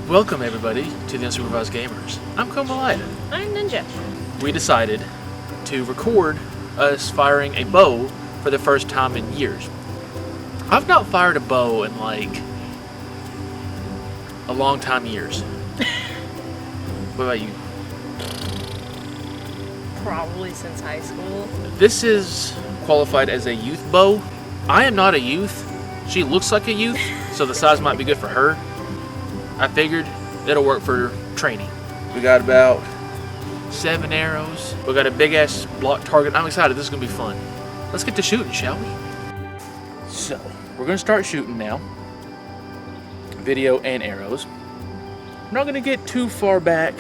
Welcome everybody to the Unsupervised Gamers. I'm Komalida. I'm Ninja. We decided to record us firing a bow for the first time in years. I've not fired a bow in like a long time years. What about you? Probably since high school. This is qualified as a youth bow. I am not a youth. She looks like a youth, so the size might be good for her. I figured it'll work for training. We got about 7 arrows. We got a big ass block target. I'm excited. This is gonna be fun. Let's get to shooting, shall we? So we're gonna start shooting now. Video and arrows. I'm not gonna get too far back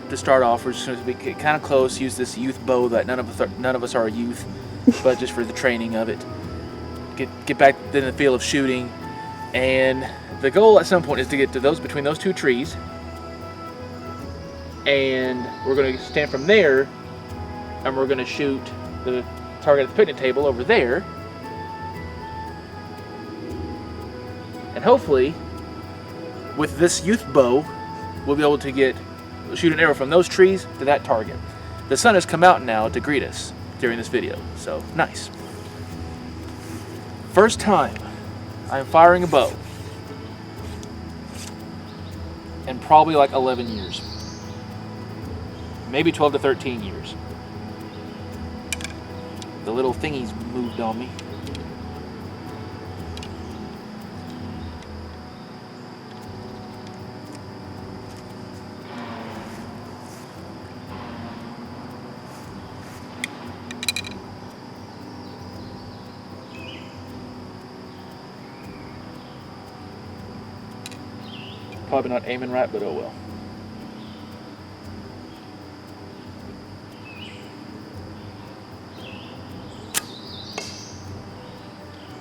to start off. We're just gonna be kind of close. Use this youth bow that none of us are youth, but just for the training of it. Get back in the field of shooting, and the goal at some point is to get to between those two trees, and we're going to stand from there, and we're going to shoot the target at the picnic table over there, and hopefully, with this youth bow, we'll be able to shoot an arrow from those trees to that target. The sun has come out now to greet us during this video, so nice. First time I'm firing a bow in probably like 11 years. Maybe 12 to 13 years. The little thingies moved on me. Probably not aiming right, but oh well.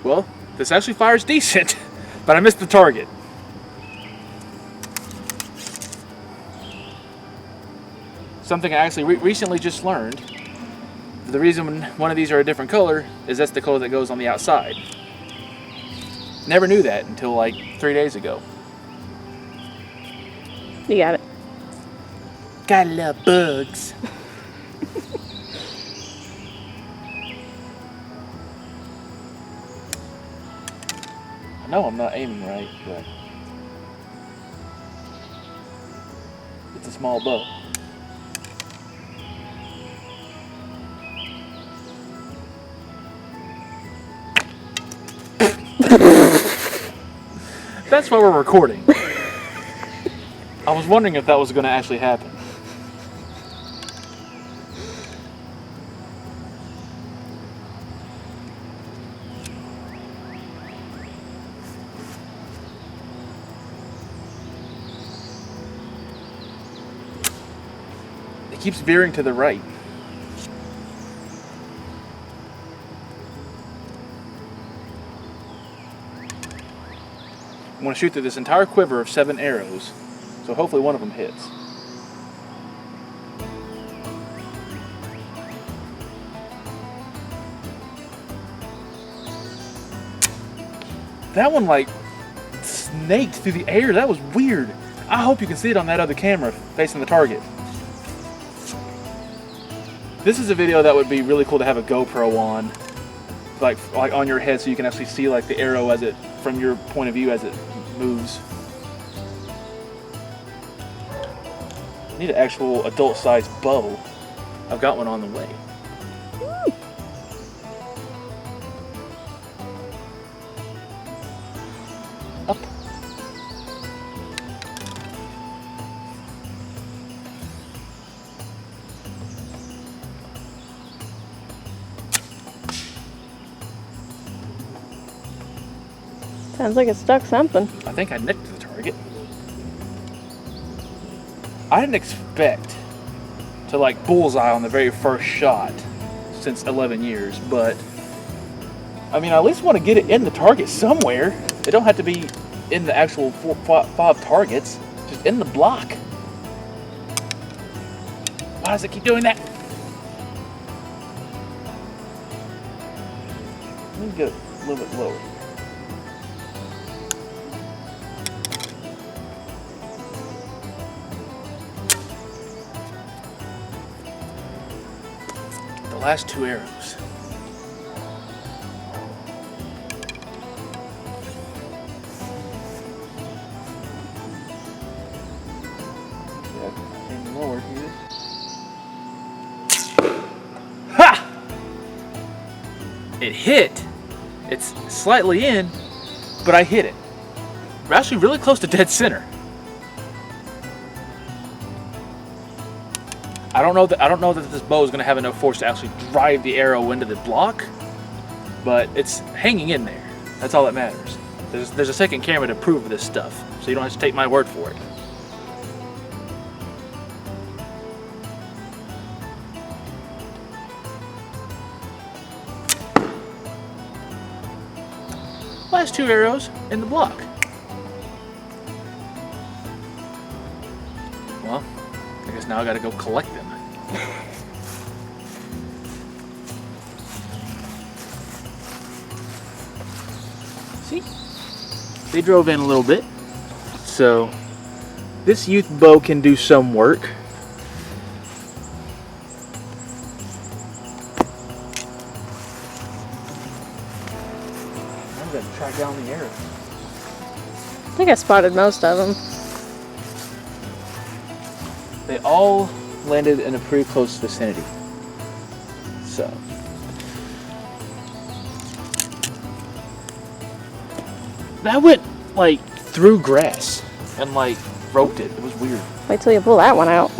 Well, this actually fires decent, but I missed the target. Something I actually recently just learned. The reason one of these are a different color is that's the color that goes on the outside. Never knew that until like 3 days ago. You got it. Gotta love bugs. I know I'm not aiming right, but it's a small bow. That's why we're recording. I was wondering if that was going to actually happen. It keeps veering to the right. I'm going to shoot through this entire quiver of 7 arrows. So hopefully one of them hits. That one like snaked through the air. That was weird. I hope you can see it on that other camera facing the target. This is a video that would be really cool to have a GoPro on, like on your head, so you can actually see like the arrow as it from your point of view as it moves. I need an actual adult-sized bow. I've got one on the way. Woo. Up. Sounds like it stuck something. I think I nicked the target. I didn't expect to like bullseye on the very first shot since 11 years, but I mean, I at least want to get it in the target somewhere. It don't have to be in the actual 5 targets, just in the block. Why does it keep doing that? Let me get a little bit lower. last 2 arrows. Yeah, lower here. Ha! It hit. It's slightly in, but I hit it. We're actually really close to dead center. I don't know that this bow is going to have enough force to actually drive the arrow into the block, but it's hanging in there. That's all that matters. There's a second camera to prove this stuff, so you don't have to take my word for it. Last 2 arrows in the block. Well, I guess now I gotta go collect them. See? They drove in a little bit. So, this youth bow can do some work. I'm gonna track down the arrow. I think I spotted most of them. They all landed in a pretty close vicinity. So. That went like through grass and like roped it. It was weird. Wait till you pull that one out.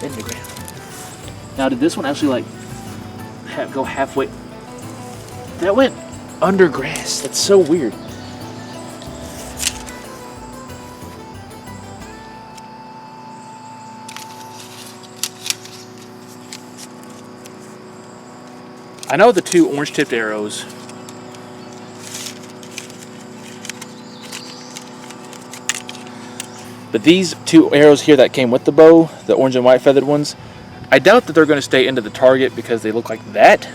In the ground. Now, did this one actually like go halfway? That went under grass. That's so weird. I know the 2 orange-tipped arrows. But these 2 arrows here that came with the bow, the orange and white feathered ones, I doubt that they're going to stay into the target because they look like that.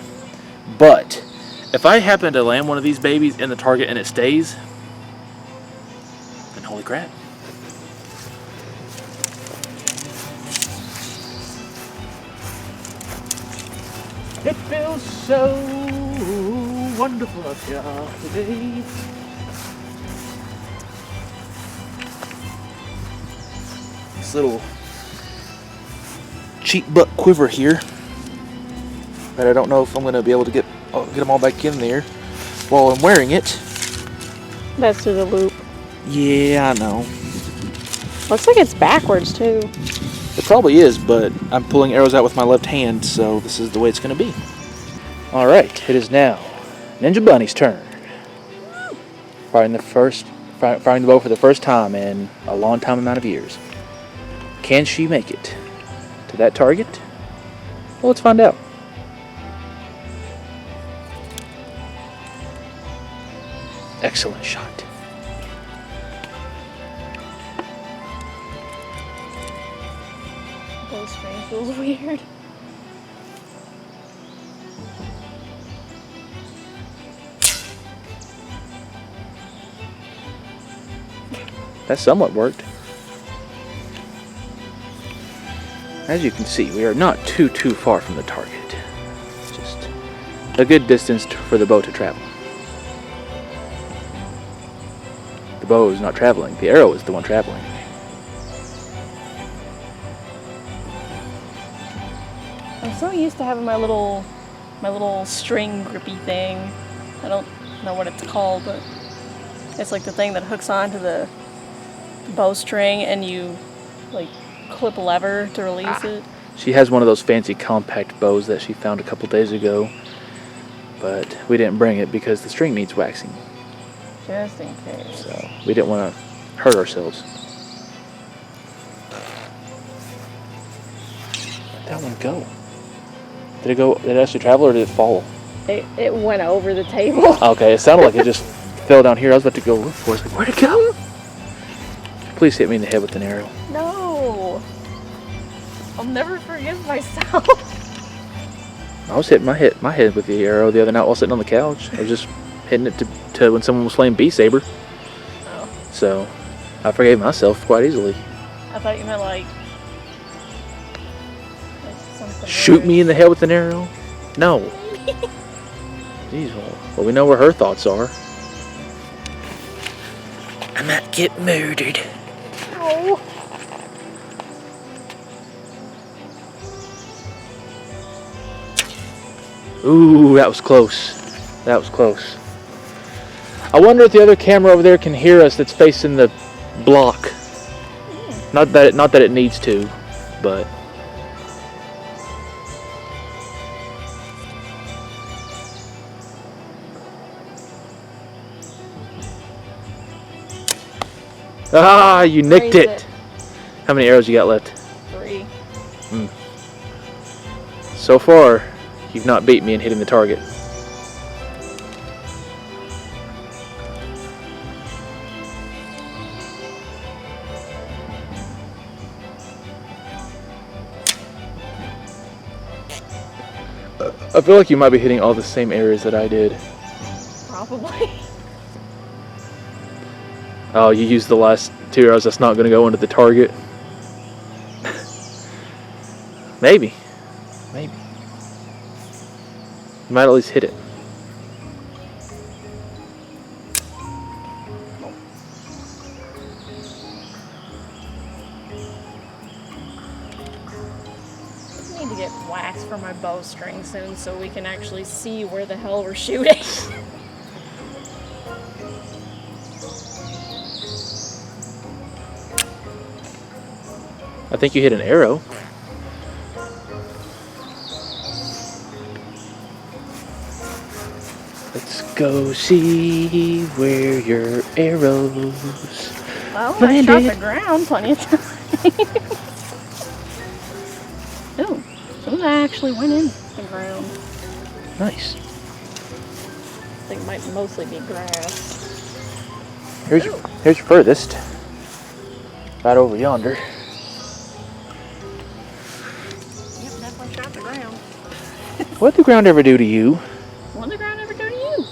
But if I happen to land one of these babies in the target and it stays, then holy crap. It feels so wonderful up here today. This little cheap butt quiver here, but I don't know if I'm going to be able to get them all back in there while I'm wearing it. That's through the loop. Yeah, I know. Looks like it's backwards too. It probably is, but I'm pulling arrows out with my left hand, so this is the way it's going to be. Alright, it is now Ninja Bunny's turn. Firing the bow for the first time in a long time amount of years. Can she make it to that target? Well, let's find out. Excellent shot. Those string feels weird. That somewhat worked. As you can see, we are not too far from the target. Just a good distance for the bow to travel. The bow is not traveling, the arrow is the one traveling. I'm so used to having my little string grippy thing. I don't know what it's called, but it's like the thing that hooks onto the bowstring and you like clip a lever to release it. She has one of those fancy compact bows that she found a couple days ago, but we didn't bring it because the string needs waxing. Just in case. So we didn't want to hurt ourselves. Where'd that one go? Did it actually travel or did it fall? It went over the table. Okay, it sounded like it just fell down here. I was about to go look for it. I was like, where'd it go? Please hit me in the head with an arrow. No. I'll never forgive myself. I was hitting my head with the arrow the other night while sitting on the couch. I was just hitting it to when someone was playing B-Saber. Oh. So I forgave myself quite easily. I thought you meant like something. Shoot me in the head with an arrow? No. Jeez, well, we know where her thoughts are. I might get murdered. Oh. Ooh, that was close. That was close. I wonder if the other camera over there can hear us that's facing the block. Not that it needs to, but ah, you nicked Raise it. How many arrows you got left? 3. So far, you've not beat me in hitting the target. I feel like you might be hitting all the same areas that I did. Probably. Oh, you used the last 2 arrows that's not going to go into the target. Maybe. Maybe. You might at least hit it. I need to get wax for my bowstring soon so we can actually see where the hell we're shooting. I think you hit an arrow. Let's go see where your arrows Well, I landed. shot the ground plenty of times. Ooh, some of that actually went in the ground. Nice. I think it might mostly be grass. Here's your furthest. Right over yonder. Yep, definitely shot the ground. What'd the ground ever do to you? What did the ground ever do to you?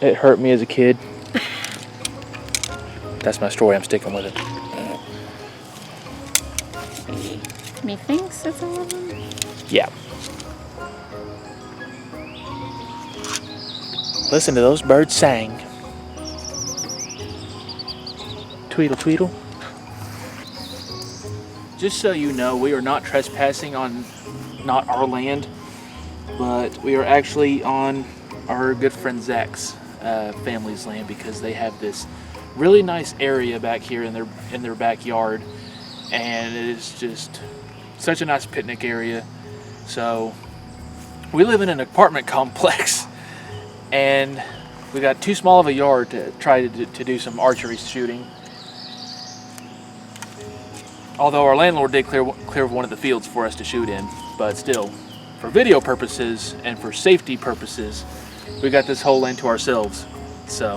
It hurt me as a kid. That's my story. I'm sticking with it. Methinks it's 11. Yeah. Listen to those birds sang. Tweedle, tweedle. Just so you know, we are not trespassing on not our land, but we are actually on our good friend Zach's family's land because they have this really nice area back here in their backyard, and it is just such a nice picnic area. So we live in an apartment complex, and we got too small of a yard to try to do some archery shooting. Although our landlord did clear one of the fields for us to shoot in, but still, for video purposes and for safety purposes, we got this whole land to ourselves. So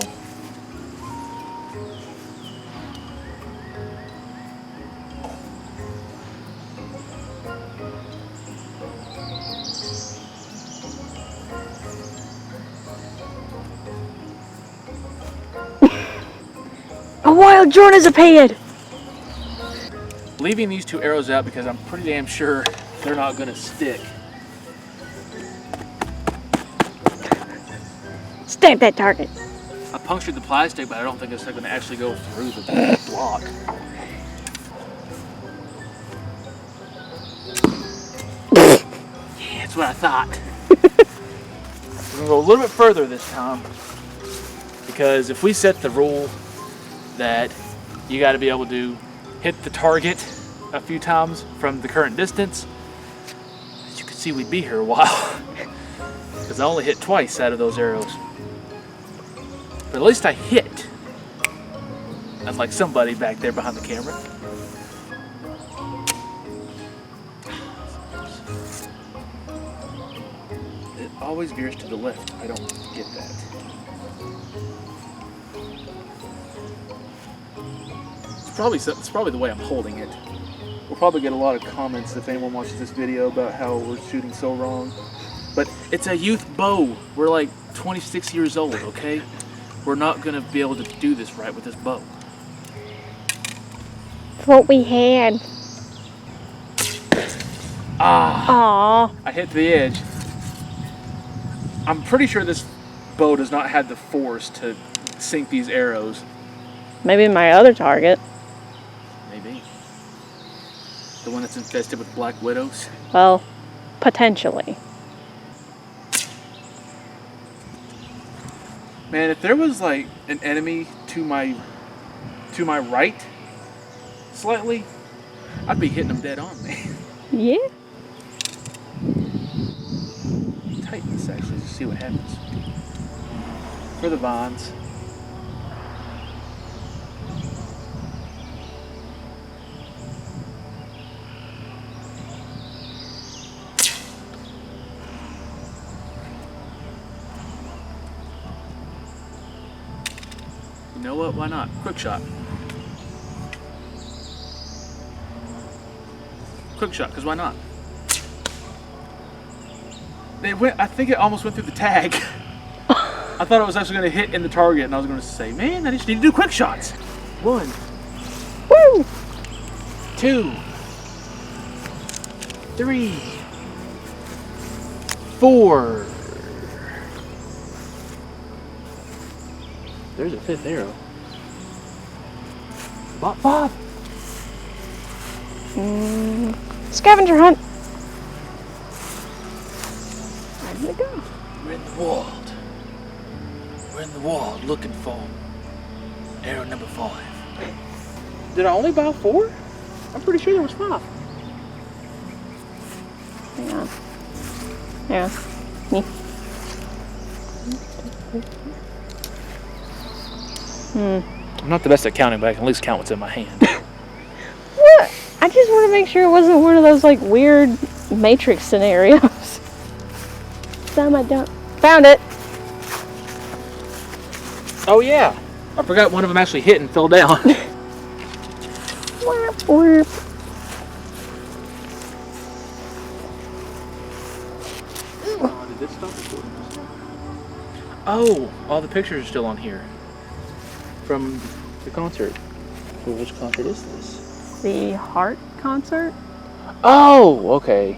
A wild Jordan has appeared! leaving these 2 arrows out because I'm pretty damn sure they're not gonna stick. Stamp that target. I punctured the plastic, but I don't think it's gonna actually go through the block. Yeah, that's what I thought. We're gonna go a little bit further this time, because if we set the rule that you gotta be able to hit the target a few times from the current distance, as you can see, we'd be here a while. Because I only hit twice out of those arrows. But at least I hit. Unlike somebody back there behind the camera. It always veers to the left. I don't get that. It's probably the way I'm holding it. We'll probably get a lot of comments if anyone watches this video about how we're shooting so wrong. But it's a youth bow. We're like 26 years old, okay? We're not gonna be able to do this right with this bow. what we had. Ah! Aww. I hit the edge. I'm pretty sure this bow does not have the force to sink these arrows. Maybe my other target. Maybe. The one that's infested with black widows. Well, potentially. Man, if there was like an enemy to my right, slightly, I'd be hitting them dead on, man. Yeah. Tighten this actually to see what happens. For the vines. You know what? Why not? Quick shot. Quick shot, because why not? It went, I think it almost went through the tag. I thought it was actually going to hit in the target, and I was going to say, man, I just need to do quick shots. 1. Woo! 2. 3. 4. There's a 5th arrow. Bop, bop. Scavenger hunt. Where'd it go? We're in the ward. We're in the ward looking for arrow number 5. Did I only buy 4? I'm pretty sure there was 5. Hang on. Yeah. I'm not the best at counting, but I can at least count what's in my hand. What? I just want to make sure it wasn't one of those like weird Matrix scenarios. Some I don't. Found it. Oh yeah, I forgot one of them actually hit and fell down. Warp, warp. Did this stop recording? Oh, all the pictures are still on here from the concert. Well, which concert is this? The Heart concert? Oh, okay.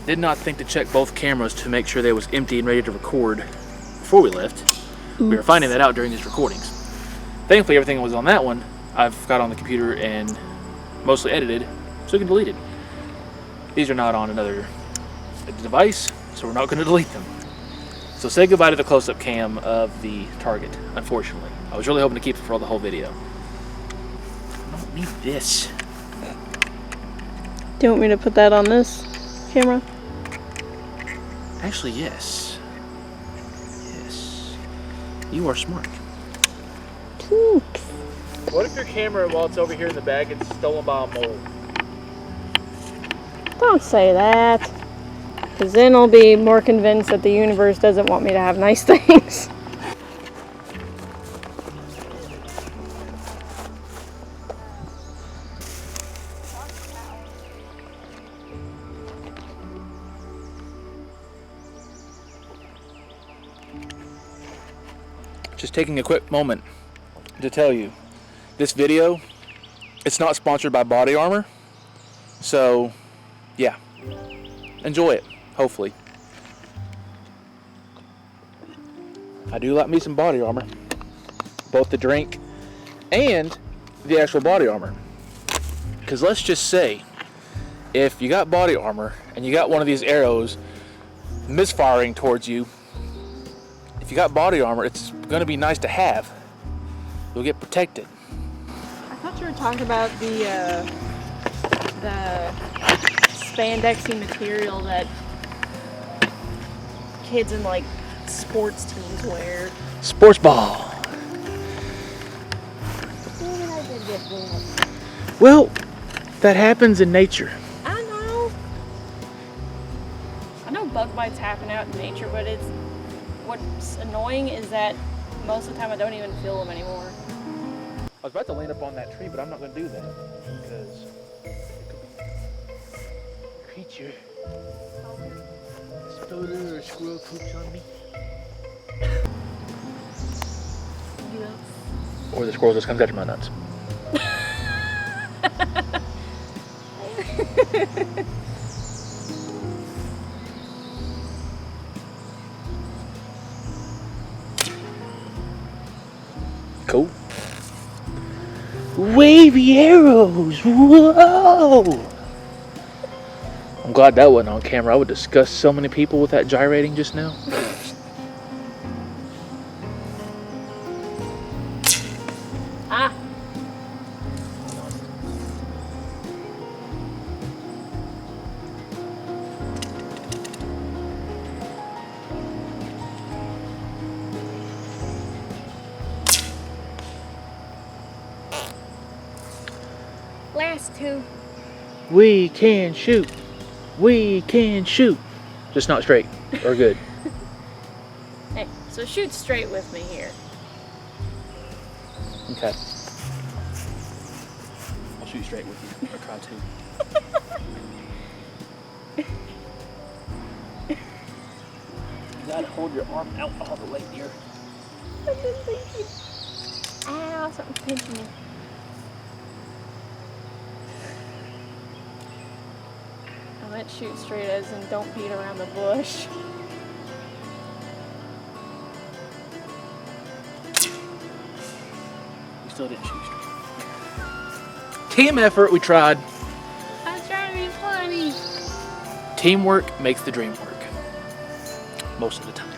Did not think to check both cameras to make sure they was empty and ready to record before we left. We were finding that out during these recordings. Thankfully, everything that was on that one, I've got on the computer and mostly edited, so we can delete it. These are not on another device, so we're not going to delete them. So say goodbye to the close-up cam of the target, unfortunately. I was really hoping to keep it for the whole video. I don't need this. Do you want me to put that on this camera? Actually, yes. Yes. You are smart. Thanks. What if your camera, while it's over here in the bag, gets stolen by a mole? Don't say that. Because then I'll be more convinced that the universe doesn't want me to have nice things. Just taking a quick moment to tell you, this video, it's not sponsored by Body Armor, so yeah, enjoy it, hopefully. I do like me some Body Armor, both the drink and the actual Body Armor, because let's just say, if you got Body Armor and you got one of these arrows misfiring towards you, if you got Body Armor, it's going to be nice to have. You'll get protected. I thought you were talking about the spandexy material that kids in like sports teams wear. Sports ball. Well, that happens in nature. I know. I know bug bites happen out in nature, but what's annoying is that most of the time I don't even feel them anymore. I was about to land up on that tree, but I'm not going to do that because it could be a creature. A spider or a squirrel poops on me. Or the squirrel just comes after my nuts. Cool. Wavy arrows. Whoa. I'm glad that wasn't on camera. I would disgust so many people with that gyrating just now. Ah. Last two. We can shoot. We can shoot. Just not straight or good. Hey, so shoot straight with me here. Okay. I'll shoot straight with you. Or try to. You gotta hold your arm out all the way, dear. I didn't think you. Ow, something's pinching me. I meant shoot straight as in don't beat around the bush. You still didn't shoot straight. Team effort, we tried. I was trying to be funny. Teamwork makes the dream work. Most of the time.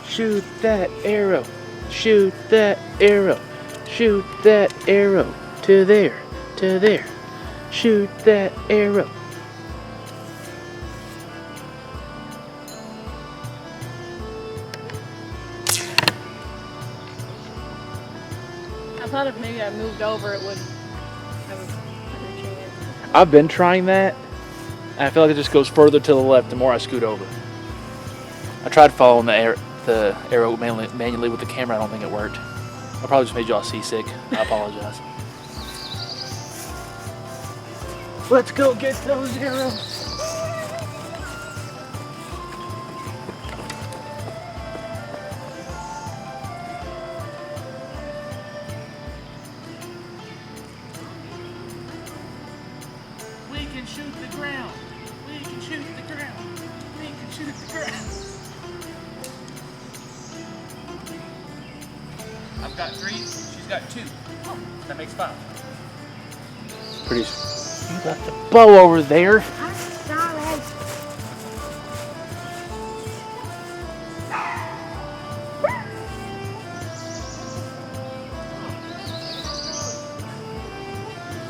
Shoot that arrow. Shoot that arrow. Shoot that arrow. To there. To there. Shoot that arrow. I thought if maybe I moved over, it would have a better chance. I've been trying that, and I feel like it just goes further to the left the more I scoot over. I tried following the arrow manually with the camera. I don't think it worked. I probably just made y'all seasick. I apologize. Let's go get those arrows. We can shoot the ground. We can shoot the ground. We can shoot the ground. I've got 3. She's got 2. Oh, that makes 5. Pretty. You got the bow over there. I'm sorry.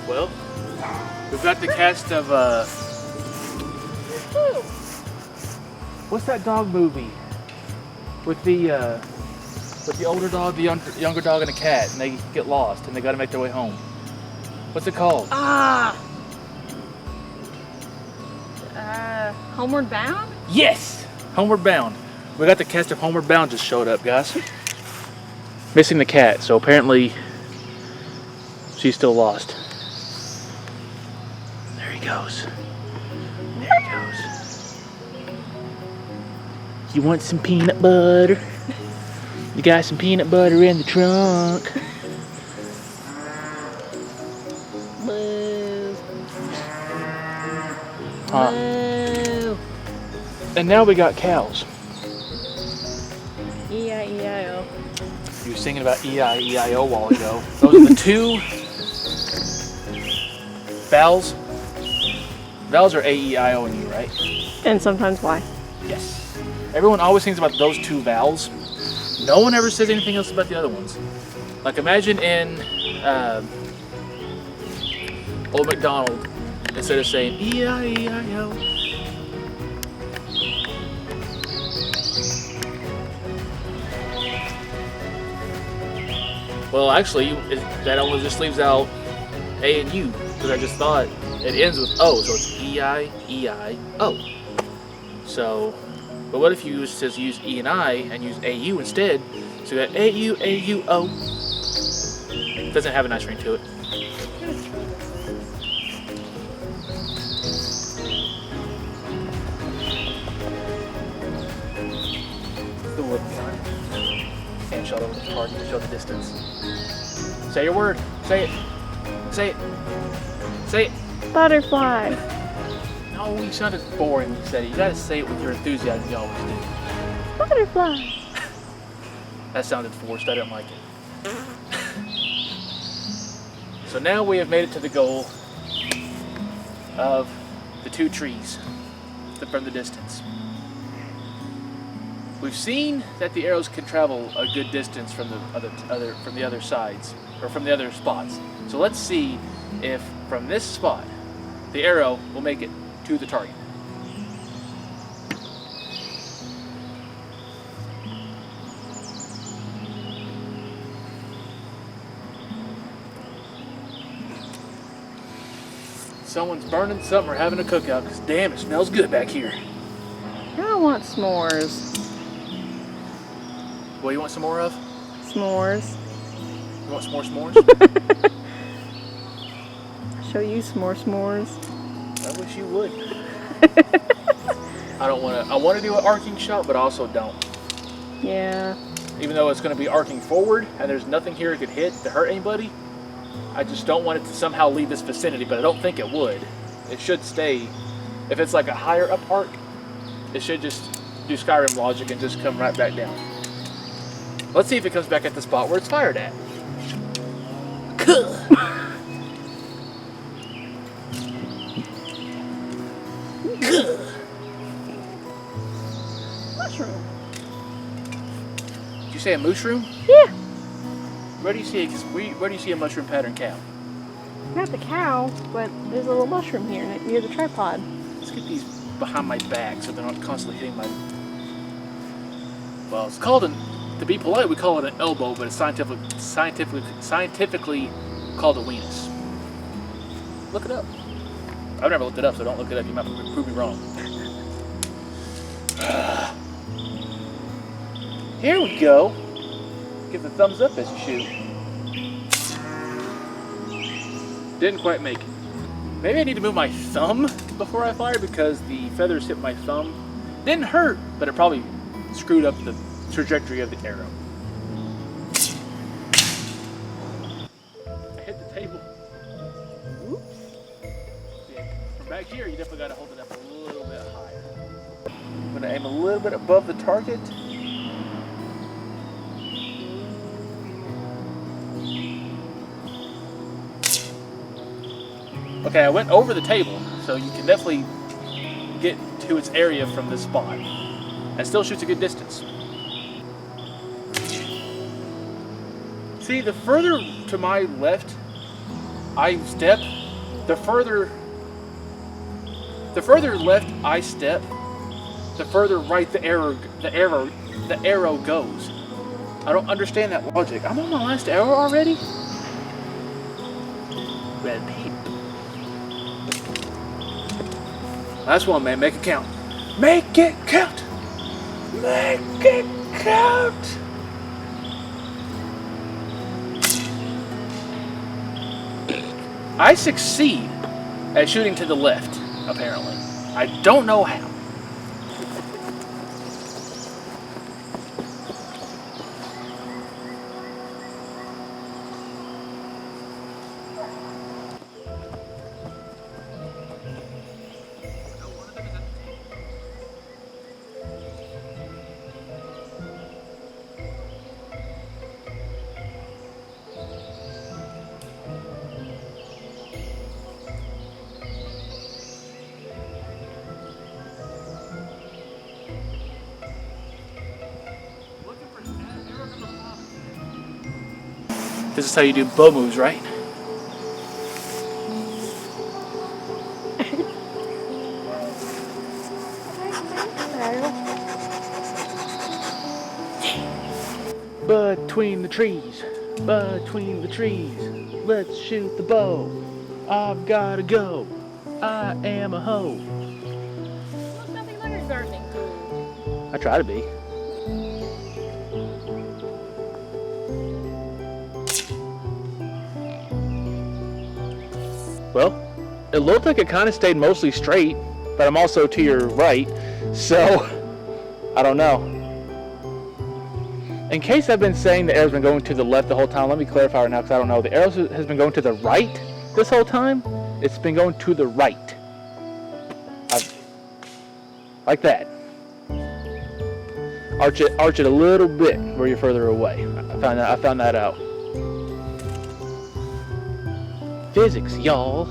Well, we've got the cast of what's that dog movie with the older dog, the younger dog, and a cat, and they get lost and they got to make their way home. What's it called? Homeward Bound? Yes, Homeward Bound. We got the cast of Homeward Bound just showed up, guys. Missing the cat, so apparently she's still lost. There he goes. There he goes. You want some peanut butter? You got some peanut butter in the trunk. Boo. Huh. Boo. And now we got cows. E-I-E-I-O. You were singing about E-I-E-I-O a while ago. Those are the 2 vowels. Vowels are A-E-I-O and U, right? And sometimes Y. Yes. Everyone always thinks about those 2 vowels. No one ever says anything else about the other ones. Like imagine in Old MacDonald, instead of saying E-I-E-I-O. Well, actually, that almost just leaves out A and U, because I just thought it ends with O, so it's E-I-E-I-O. So, but what if you use E and I and use A-U instead? So you got A-U, A-U-O. Doesn't have a nice ring to it. The wood behind. And shot over the target to show the distance. Say your word. Say it. Say it. Say it. Butterfly. No, you sounded boring when you said it. You gotta say it with your enthusiasm you always do. Butterfly. That sounded forced. I didn't like it. So now we have made it to the goal of the 2 trees from the distance. We've seen that the arrows can travel a good distance from the other sides, or from the other spots. So let's see if from this spot the arrow will make it to the target. Someone's burning something or having a cookout, because damn, it smells good back here. I want s'mores. What do you want some more of? S'mores. You want some more s'mores? Show you s'mores. I wish you would. I want to do an arcing shot, but I also don't. Yeah. Even though it's going to be arcing forward, and there's nothing here it could hit to hurt anybody, I just don't want it to somehow leave this vicinity, but I don't think it would. It should stay. If it's like a higher up arc, it should just do Skyrim logic and just come right back down. Let's see if it comes back at the spot where it's fired at. Mushroom. Did you say a mushroom? Yeah. Where do you see a mushroom pattern cow? Not the cow, but there's a little mushroom here near the tripod. Let's get these behind my back so they're not constantly hitting my... Well, it's called to be polite, we call it an elbow, but it's scientifically called a weenus. Look it up. I've never looked it up, so don't look it up. You might prove me wrong. Here we go. Give the thumbs up as you shoot. Didn't quite make it. Maybe I need to move my thumb before I fire because the feathers hit my thumb. Didn't hurt, but it probably screwed up the trajectory of the arrow. I hit the table. Oops. See, from back here, you definitely got to hold it up a little bit higher. I'm going to aim a little bit above the target. Okay, I went over the table, so you can definitely get to its area from this spot. And still shoots a good distance. See, the further to my left I step, the further left I step, the further right the arrow goes. I don't understand that logic. I'm on my last arrow already? Red paint. Last one, man. Make it count. Make it count. Make it count. I succeed at shooting to the left, apparently. I don't know how. This is how you do bow moves, right? Between the trees, let's shoot the bow. I've gotta go. I am a hoe. Look, nothing like a gardening tool. I try to be. Well, it looked like it kind of stayed mostly straight, but I'm also to your right, so I don't know. In case I've been saying the arrow's been going to the left the whole time, let me clarify right now because I don't know. The arrow has been going to the right this whole time, it's been going to the right. Like that. Arch it a little bit where you're further away. I found that out. Physics, y'all.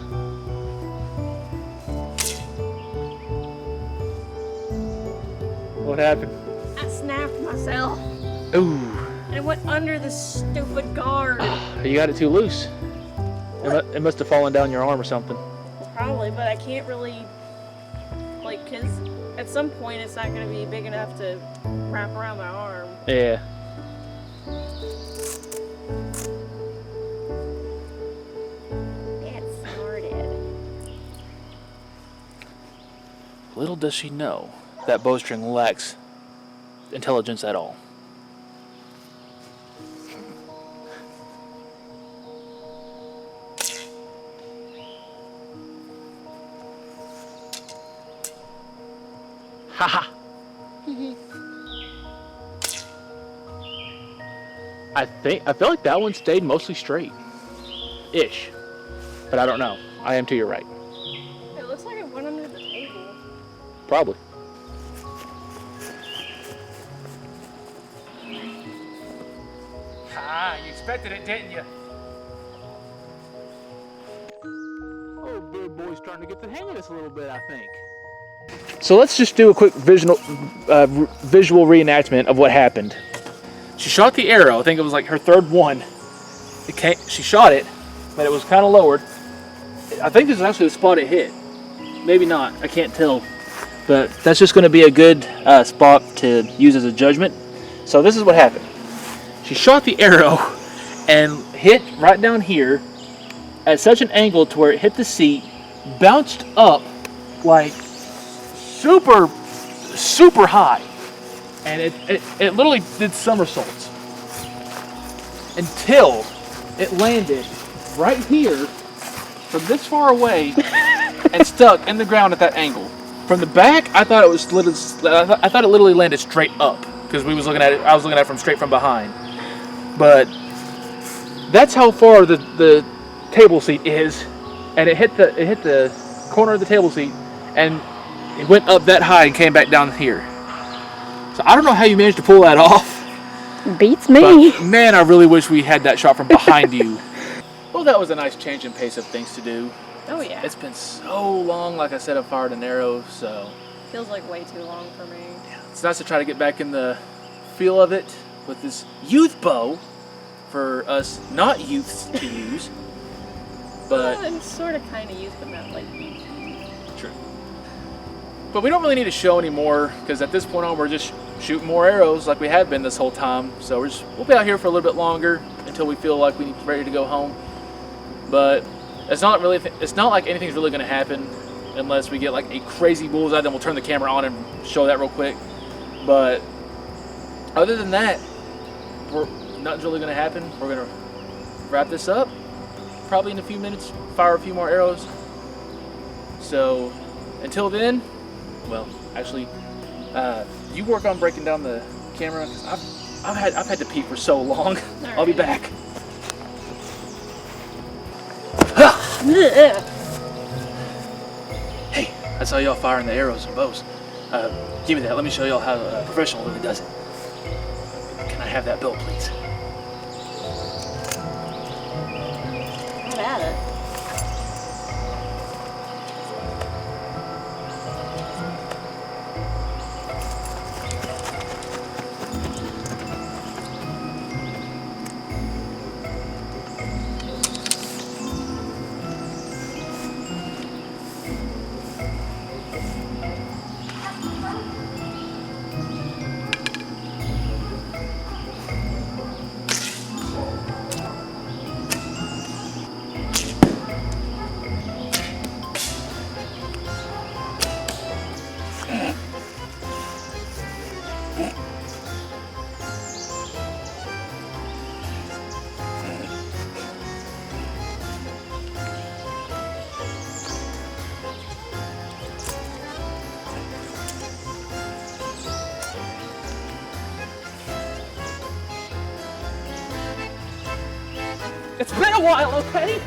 What happened? I snapped myself. Ooh. And it went under the stupid guard. You got it too loose. It must have fallen down your arm or something. Probably, but I can't really, like, because at some point it's not going to be big enough to wrap around my arm. Yeah. It snorted. Little does she know that bowstring lacks intelligence at all. Haha. I feel like that one stayed mostly straight. Ish. But I don't know. I am to your right. It looks like it went under the table. Probably. Ah, you expected it, didn't you? Oh, big boy's starting to get the hang of this a little bit, I think. So let's just do a quick visual reenactment of what happened. She shot the arrow. I think it was like her third one. She shot it, but it was kind of lowered. I think this is actually the spot it hit. Maybe not. I can't tell. But that's just going to be a good spot to use as a judgment. So this is what happened. She shot the arrow and hit right down here at such an angle to where it hit the seat, bounced up like super high, and it literally did somersaults until it landed right here from this far away and stuck in the ground at that angle. From the back, I thought it literally landed straight up because I was looking at it from straight from behind. But that's how far the table seat is, and it hit the corner of the table seat, and it went up that high and came back down here. So I don't know how you managed to pull that off. Beats me. But man, I really wish we had that shot from behind you. Well, that was a nice change in pace of things to do. Oh yeah. It's been so long, like I said, I've fired an arrow, so Feels like way too long for me. it's nice to try to get back in the feel of it with this youth bow for us not youths to use. But Well, I'm sort of kind of used, but not like true. But we don't really need to show anymore because at this point on we're just shooting more arrows like we have been this whole time. So we'll be out here for a little bit longer until we feel like we're ready to go home. But it's not like anything's really going to happen unless we get like a crazy bullseye. Then we'll turn the camera on and show that real quick. But other than that, nothing's really going to happen. We're going to wrap this up probably in a few minutes, fire a few more arrows. So until then, well, actually, you work on breaking down the camera because I've had to pee for so long. I'll be back. Hey, I saw y'all firing the arrows and bows. Give me that. Let me show y'all how a professional really does it. Can I have that bill, please? Have at it. It's been a while, okay?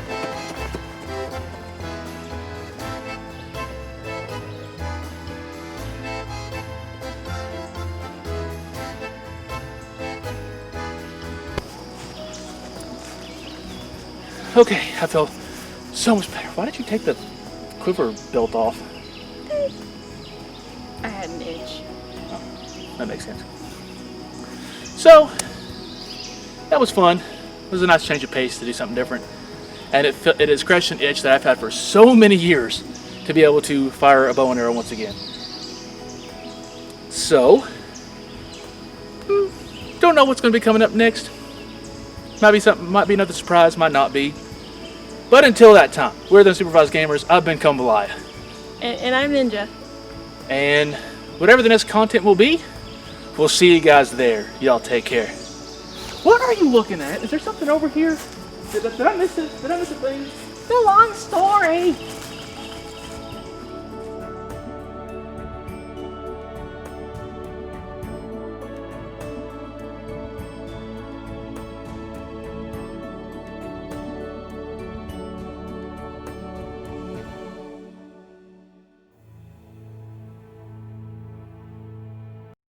Okay, I feel so much better. Why did you take the quiver belt off? I had an itch. That makes sense. So, that was fun. It was a nice change of pace to do something different. And it has scratched an itch that I've had for so many years to be able to fire a bow and arrow once again. So, don't know what's going to be coming up next. Might be something, might be another surprise, might not be. But until that time, we're the Unsupervised Gamers. I've been Kambalaya. And I'm Ninja. And whatever the next content will be, we'll see you guys there. Y'all take care. What are you looking at? Is there something over here? Did I miss it? Did I miss a thing? It's a long story.